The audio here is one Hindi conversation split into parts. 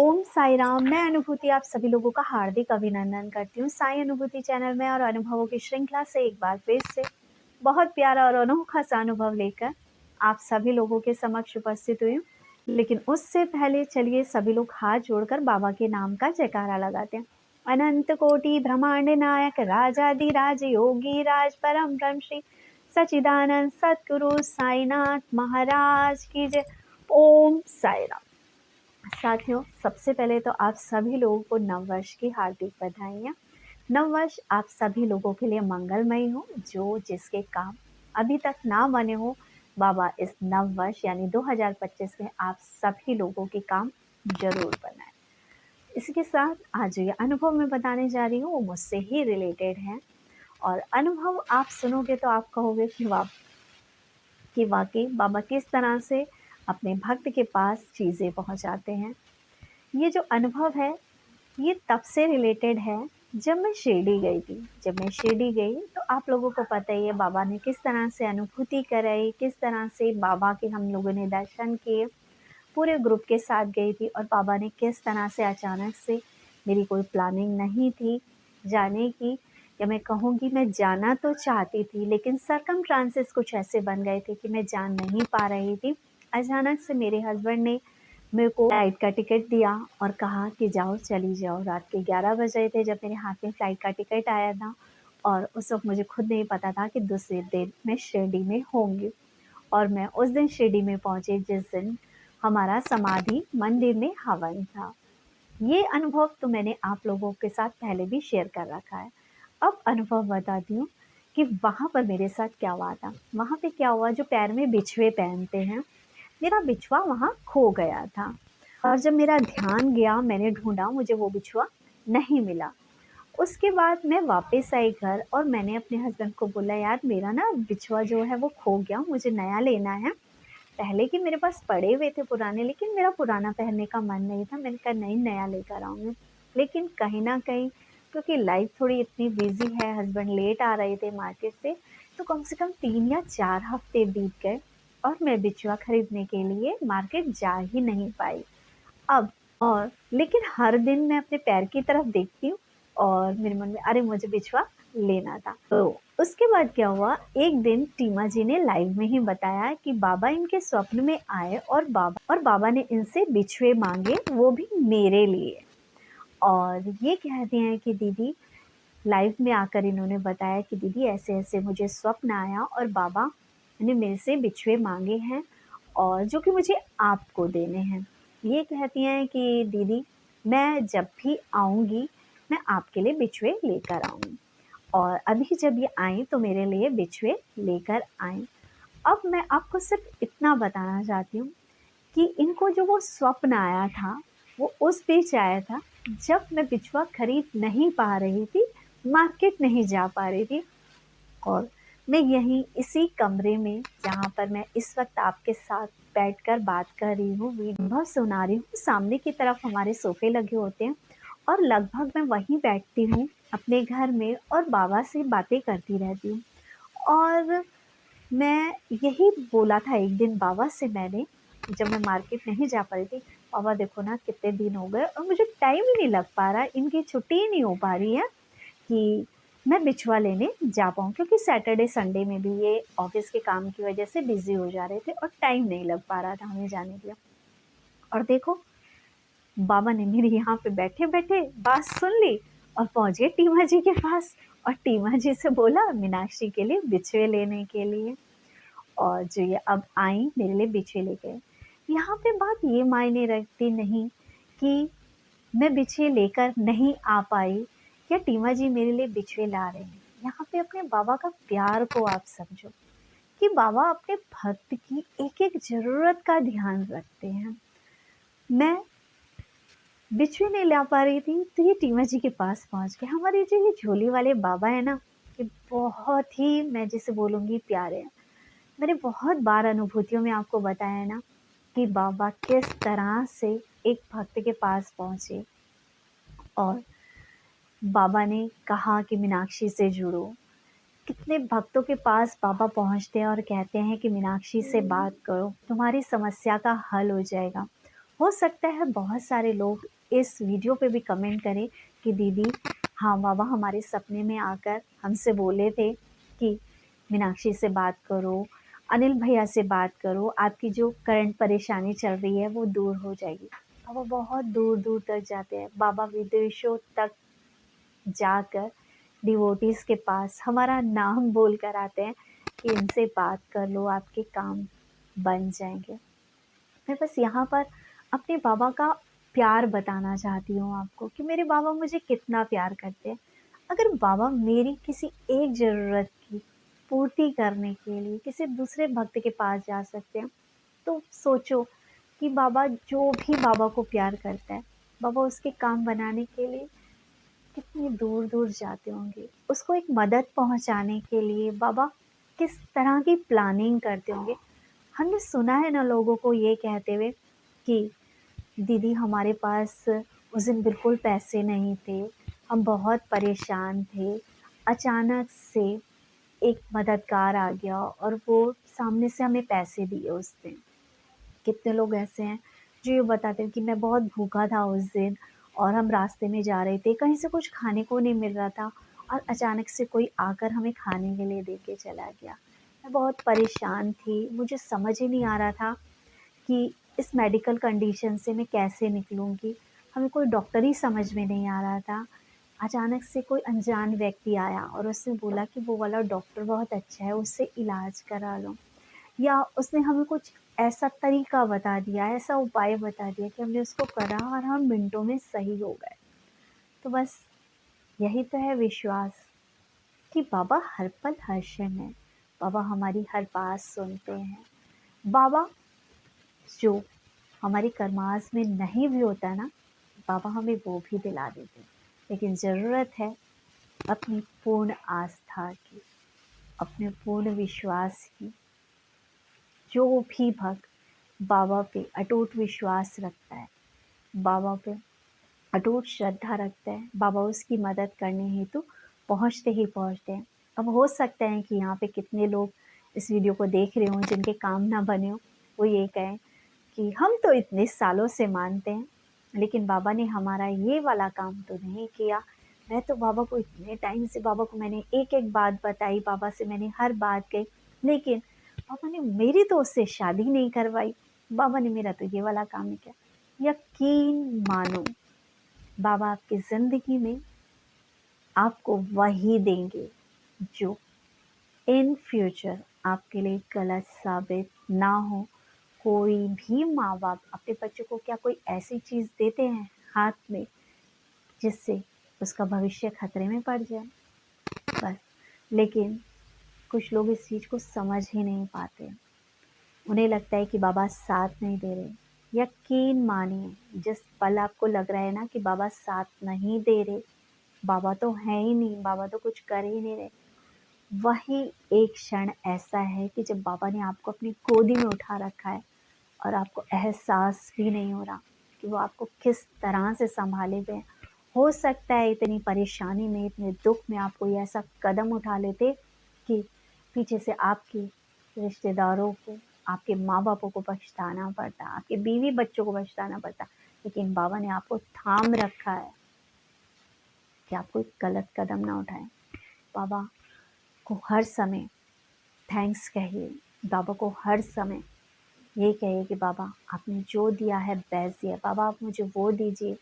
ओम साई राम। मैं अनुभूति आप सभी लोगों का हार्दिक अभिनंदन करती हूँ साई अनुभूति चैनल में और अनुभवों की श्रृंखला से एक बार फिर से बहुत प्यारा और अनोखा सा अनुभव लेकर आप सभी लोगों के समक्ष उपस्थित हुई हूँ। लेकिन उससे पहले चलिए सभी लोग हाथ जोड़कर बाबा के नाम का जयकारा लगाते हैं। अनंत कोटि ब्रह्मांड नायक राजादि राज योगी राज परम ब्रह्म श्री सच्चिदानंद सतगुरु साईनाथ महाराज की जय। ओम साई राम। साथियों, सबसे पहले तो आप सभी लोगों को नववर्ष की हार्दिक बधाइयाँ। नववर्ष आप सभी लोगों के लिए मंगलमय हो। जो जिसके काम अभी तक ना बने हो, बाबा इस नववर्ष यानी 2025 में आप सभी लोगों के काम जरूर बनाए। इसके साथ आज ये अनुभव मैं बताने जा रही हूँ वो मुझसे ही रिलेटेड है और अनुभव आप सुनोगे तो आप कहोगे कि वाकई बाबा किस तरह से अपने भक्त के पास चीज़ें पहुँचाते हैं। ये जो अनुभव है ये तब से रिलेटेड है जब मैं शिरडी गई थी। जब मैं शिरडी गई तो आप लोगों को पता ही है बाबा ने किस तरह से अनुभूति कराई, किस तरह से बाबा के हम लोगों ने दर्शन किए। पूरे ग्रुप के साथ गई थी और बाबा ने किस तरह से अचानक से, मेरी कोई प्लानिंग नहीं थी जाने की, या मैं कहूँगी मैं जाना तो चाहती थी लेकिन सरकमस्टांसेस कुछ ऐसे बन गए थे कि मैं जा नहीं पा रही थी। अचानक से मेरे हस्बैंड ने मेरे को फ्लाइट का टिकट दिया और कहा कि जाओ चली जाओ। रात के 11 बज रहे थे जब मेरे हाथ में फ़्लाइट का टिकट आया था और उस वक्त मुझे खुद नहीं पता था कि दूसरे दिन मैं शिरडी में होंगी। और मैं उस दिन शिरडी में पहुंची जिस दिन हमारा समाधि मंदिर में हवन था। ये अनुभव तो मैंने आप लोगों के साथ पहले भी शेयर कर रखा है। अब अनुभव बताती हूँ कि वहाँ पर मेरे साथ क्या हुआ था। वहाँ पे क्या हुआ, जो पैर में बिछुए पहनते हैं, मेरा बिछुआ वहाँ खो गया था। और जब मेरा ध्यान गया, मैंने ढूंढा, मुझे वो बिछुआ नहीं मिला। उसके बाद मैं वापस आई घर और मैंने अपने हस्बैंड को बोला, यार मेरा ना बिछुआ जो है वो खो गया, मुझे नया लेना है। पहले के मेरे पास पड़े हुए थे पुराने, लेकिन मेरा पुराना पहनने का मन नहीं था। मैंने कहा नहीं, नया लेकर आऊँगी। लेकिन कहीं ना कहीं क्योंकि लाइफ थोड़ी इतनी बिजी है, हस्बैंड लेट आ रहे थे मार्केट से, तो कम से कम 3 या 4 हफ्ते बीत गए और मैं बिछुआ खरीदने के लिए मार्केट जा ही नहीं पाई। अब और लेकिन हर दिन मैं अपने पैर की तरफ देखती हूँ और मेरे मन में अरे मुझे बिछुआ लेना था। तो उसके बाद क्या हुआ, एक दिन टीमा जी ने लाइव में ही बताया कि बाबा इनके स्वप्न में आए और बाबा ने इनसे बिछुए मांगे, वो भी मेरे लिए। और ये कहते हैं कि दीदी, लाइव में आकर इन्होंने बताया कि दीदी ऐसे ऐसे मुझे स्वप्न आया और बाबा ने मेरे से बिछुए मांगे हैं और जो कि मुझे आपको देने हैं। ये कहती हैं कि दीदी मैं जब भी आऊँगी मैं आपके लिए बिछुए लेकर आऊँगी। और अभी जब ये आई तो मेरे लिए बिछुए लेकर आई। अब मैं आपको सिर्फ इतना बताना चाहती हूँ कि इनको जो वो स्वप्न आया था वो उस बीच आया था जब मैं बिछुआ खरीद नहीं पा रही थी, मार्केट नहीं जा पा रही थी। और मैं यहीं इसी कमरे में जहाँ पर मैं इस वक्त आपके साथ बैठकर बात कर रही हूँ, वीडियो सुना रही हूँ, सामने की तरफ हमारे सोफे लगे होते हैं और लगभग मैं वहीं बैठती हूँ अपने घर में और बाबा से बातें करती रहती हूँ। और मैं यही बोला था एक दिन बाबा से मैंने, जब मैं मार्केट नहीं जा पा रही थी, बाबा देखो ना कितने दिन हो गए और मुझे टाइम ही नहीं लग पा रहा, इनकी छुट्टी ही नहीं हो पा रही है कि मैं बिछुआ लेने जा पाऊँ, क्योंकि सैटरडे संडे में भी ये ऑफिस के काम की वजह से बिजी हो जा रहे थे और टाइम नहीं लग पा रहा था हमें जाने के लिए। और देखो बाबा ने मेरे यहाँ पे बैठे बैठे बात सुन ली और पहुँच गए टीमा जी के पास और टीमा जी से बोला मीनाक्षी के लिए बिछुए लेने के लिए। और जो ये अब आई मेरे लिए बिछुए ले गए। यहाँ पे बात ये मायने रखती नहीं कि मैं बिछुए लेकर नहीं आ पाई या टीमा जी मेरे लिए बिछुए ला रहे हैं। यहाँ पे अपने बाबा का प्यार को आप समझो कि बाबा अपने भक्त की एक एक जरूरत का ध्यान रखते हैं। मैं बिछुए नहीं ला पा रही थी तो ये टीमा जी के पास पहुंच गए। हमारे जो ये झोली वाले बाबा है ना, ये बहुत ही, मैं जिसे बोलूँगी, प्यारे हैं। मैंने बहुत बार अनुभूतियों में आपको बताया है ना कि बाबा किस तरह से एक भक्त के पास पहुँचे और बाबा ने कहा कि मीनाक्षी से जुड़ो। कितने भक्तों के पास बाबा पहुंचते हैं और कहते हैं कि मीनाक्षी से बात करो, तुम्हारी समस्या का हल हो जाएगा। हो सकता है बहुत सारे लोग इस वीडियो पे भी कमेंट करें कि दीदी, हाँ बाबा हमारे सपने में आकर हमसे बोले थे कि मीनाक्षी से बात करो, अनिल भैया से बात करो, आपकी जो करंट परेशानी चल रही है वो दूर हो जाएगी। बाबा बहुत दूर दूर तक जाते हैं, बाबा विदेशों तक जाकर डिवोटीज के पास हमारा नाम बोल कर आते हैं कि इनसे बात कर लो, आपके काम बन जाएंगे। मैं बस यहाँ पर अपने बाबा का प्यार बताना चाहती हूँ आपको कि मेरे बाबा मुझे कितना प्यार करते हैं। अगर बाबा मेरी किसी एक ज़रूरत की पूर्ति करने के लिए किसी दूसरे भक्त के पास जा सकते हैं, तो सोचो कि बाबा जो भी बाबा को प्यार करता है, बाबा उसके काम बनाने के लिए कितनी दूर दूर जाते होंगे। उसको एक मदद पहुंचाने के लिए बाबा किस तरह की प्लानिंग करते होंगे। हमने सुना है ना लोगों को ये कहते हुए कि दीदी हमारे पास उस दिन बिल्कुल पैसे नहीं थे, हम बहुत परेशान थे, अचानक से एक मददगार आ गया और वो सामने से हमें पैसे दिए उस दिन। कितने लोग ऐसे हैं जो ये बताते हैं कि मैं बहुत भूखा था उस दिन और हम रास्ते में जा रहे थे, कहीं से कुछ खाने को नहीं मिल रहा था और अचानक से कोई आकर हमें खाने के लिए दे के चला गया। मैं बहुत परेशान थी, मुझे समझ ही नहीं आ रहा था कि इस मेडिकल कंडीशन से मैं कैसे निकलूँगी। हमें कोई डॉक्टर ही समझ में नहीं आ रहा था। अचानक से कोई अनजान व्यक्ति आया और उसने बोला कि वो वाला डॉक्टर बहुत अच्छा है, उससे इलाज करा लो। या उसने हमें कुछ ऐसा तरीका बता दिया, ऐसा उपाय बता दिया कि हमने उसको करा और हम मिनटों में सही हो गए। तो बस यही तो है विश्वास कि बाबा हर पल हर क्षण है। बाबा हमारी हर बात सुनते हैं। बाबा जो हमारी कर्मास में नहीं भी होता ना, बाबा हमें वो भी दिला देते हैं। लेकिन ज़रूरत है अपनी पूर्ण आस्था की, अपने पूर्ण विश्वास की। जो भी भक्त बाबा पे अटूट विश्वास रखता है, बाबा पे अटूट श्रद्धा रखता है, बाबा उसकी मदद करने हेतु पहुँचते ही पहुँचते हैं। अब हो सकता है कि यहाँ पे कितने लोग इस वीडियो को देख रहे हों जिनके काम ना बने हों, वो ये कहें कि हम तो इतने सालों से मानते हैं, लेकिन बाबा ने हमारा ये वाला काम तो नहीं किया। मैं तो बाबा को इतने टाइम से बाबा को मैंने एक-एक बात बताई, बाबा से मैंने हर बात कही, लेकिन बाबा ने मेरी तो उससे शादी नहीं करवाई। बाबा ने मेरा तो ये वाला काम नहीं किया। यकीन मानो बाबा आपकी ज़िंदगी में आपको वही देंगे जो इन फ्यूचर आपके लिए गलत साबित ना हो। कोई भी माँ बाप अपने बच्चों को क्या कोई ऐसी चीज़ देते हैं हाथ में जिससे उसका भविष्य खतरे में पड़ जाए? बस। लेकिन कुछ लोग इस चीज़ को समझ ही नहीं पाते। उन्हें लगता है कि बाबा साथ नहीं दे रहे। यकीन मानिए, जिस पल आपको लग रहा है ना कि बाबा साथ नहीं दे रहे, बाबा तो है ही नहीं, बाबा तो कुछ कर ही नहीं रहे, वही एक क्षण ऐसा है कि जब बाबा ने आपको अपनी गोदी में उठा रखा है और आपको एहसास भी नहीं हो रहा कि वो आपको किस तरह से संभाले हुए हैं। हो सकता है इतनी परेशानी में, इतने दुख में आप कोई ऐसा कदम उठा लेते कि पीछे से आपके रिश्तेदारों को, आपके माँ बापों को पछताना पड़ता, आपके बीवी बच्चों को पछताना पड़ता, लेकिन बाबा ने आपको थाम रखा है कि आप कोई गलत कदम ना उठाएं। बाबा को हर समय थैंक्स कहिए, बाबा को हर समय ये कहिए कि बाबा आपने जो दिया है बेस्ट दिया, बाबा आप मुझे वो दीजिए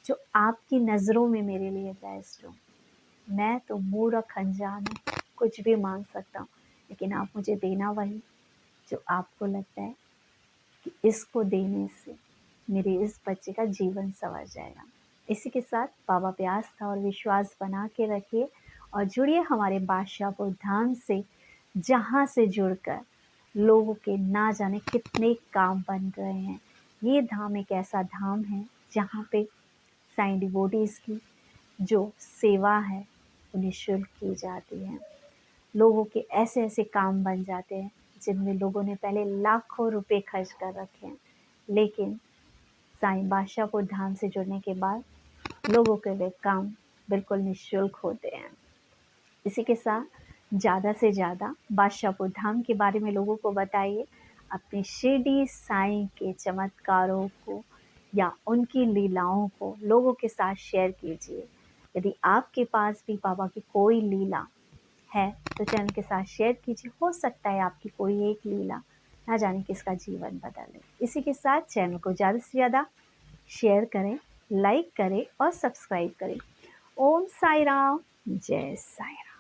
जो आपकी नज़रों में मेरे लिए बेस्ट हो। मैं तो मूर्ख अनजान हूँ, कुछ भी मांग सकता हूँ, लेकिन आप मुझे देना वही जो आपको लगता है कि इसको देने से मेरे इस बच्चे का जीवन संवर जाएगा। इसी के साथ बाबा पे आस्था और विश्वास बना के रखिए और जुड़िए हमारे बादशाहपुर धाम से, जहाँ से जुड़कर लोगों के ना जाने कितने काम बन रहे हैं। ये धाम एक ऐसा धाम है जहाँ पे साईं डिवोटीज़ की जो सेवा है वो निःशुल्क की जाती है। लोगों के ऐसे ऐसे काम बन जाते हैं जिनमें लोगों ने पहले लाखों रुपए खर्च कर रखे हैं, लेकिन साईं बादशाहपुर धाम से जुड़ने के बाद लोगों के लिए काम बिल्कुल निःशुल्क होते हैं। इसी के साथ ज़्यादा से ज़्यादा बादशाहपुर धाम के बारे में लोगों को बताइए। अपने शिरडी साईं के चमत्कारों को या उनकी लीलाओं को लोगों के साथ शेयर कीजिए। यदि आपके पास भी बाबा की कोई लीला है तो चैनल के साथ शेयर कीजिए। हो सकता है आपकी कोई एक लीला ना जाने किसका जीवन बदल दे। इसी के साथ चैनल को ज़्यादा से ज़्यादा शेयर करें, लाइक करें और सब्सक्राइब करें। ओम साई राम, जय साई राम।